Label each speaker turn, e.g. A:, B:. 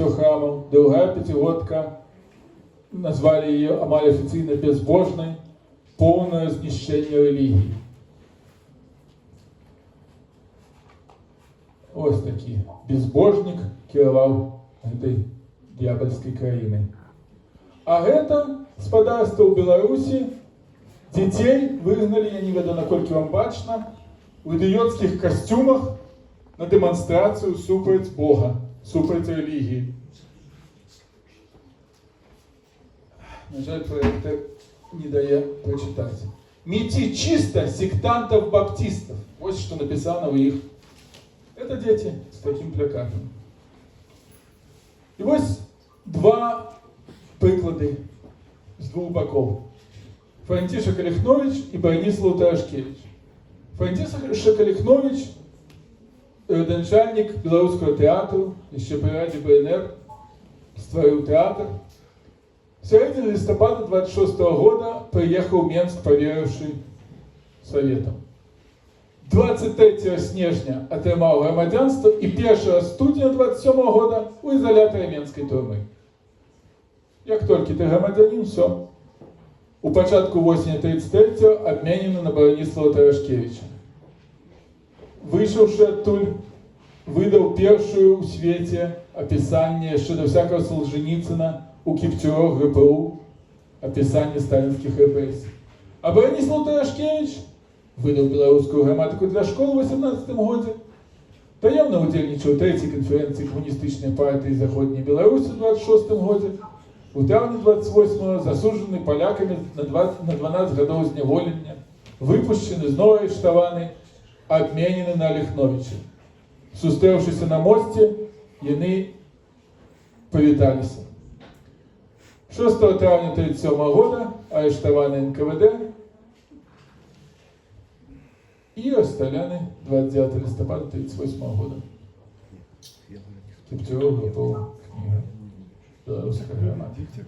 A: храмом, другая пятигодка, назвали ее амаль официально безбожной, полное знищение религии. Ось такі. Безбожник кіраваў гэтай д'ябальскай краінай. А гэта спадарства ў Беларусі. Дзяцей выгналі, я не ведаю, наколькі вам бачна, у ідыёцкіх касцюмах на дэманстрацыю супраць Бога, супраць рэлігіі. На жаль, проектор не дае прочитать. Мети чисто сектантов-баптистов. Вот что написано у их. Это дети с таким плакатом. И вот два приклады с двух боков. Франтишек Олехнович и Бронислав Тарашкевич. Франтишек Олехнович – родоначальник белорусского театра, еще при Раде БНР, створил театр. В середине листопада 26 года приехал в Менск, поверивший Советам. 23 снежня атрымаў грамадзянства і 1 студня 27 года у изоляторе Менской турмы. Як толькі ты грамадзянин, все. У пачатку осені 33-го обменены на Бронислава Тарашкевича. Вышаўшы адтуль, выдаў першую ў свеце опісанне яшчэ да всякого Солженіцына у Кіпцюрах ГПУ, опісанне сталінскіх рэпрэсій. А Бронислав Тарашкевич выдаў беларускую граматыку для школ у 18 годзе, таемна удзельнічаў у 3-й канферэнцыі камуністычнай партыі Заходняй Беларусі у 26 годзе, у траўні 28-го засуджаны палякамі на 12 гадоў зняволення, выпушчаны, зноў арыштаваны, абменены на Олехновича. Сустрэўшыся на мосце, яны павіталіся. 6 траўня 37 года арыштаваны НКВД и расстреляны 29 листопада 1938 года. Киптеров готов книга. Белорусская грамматика.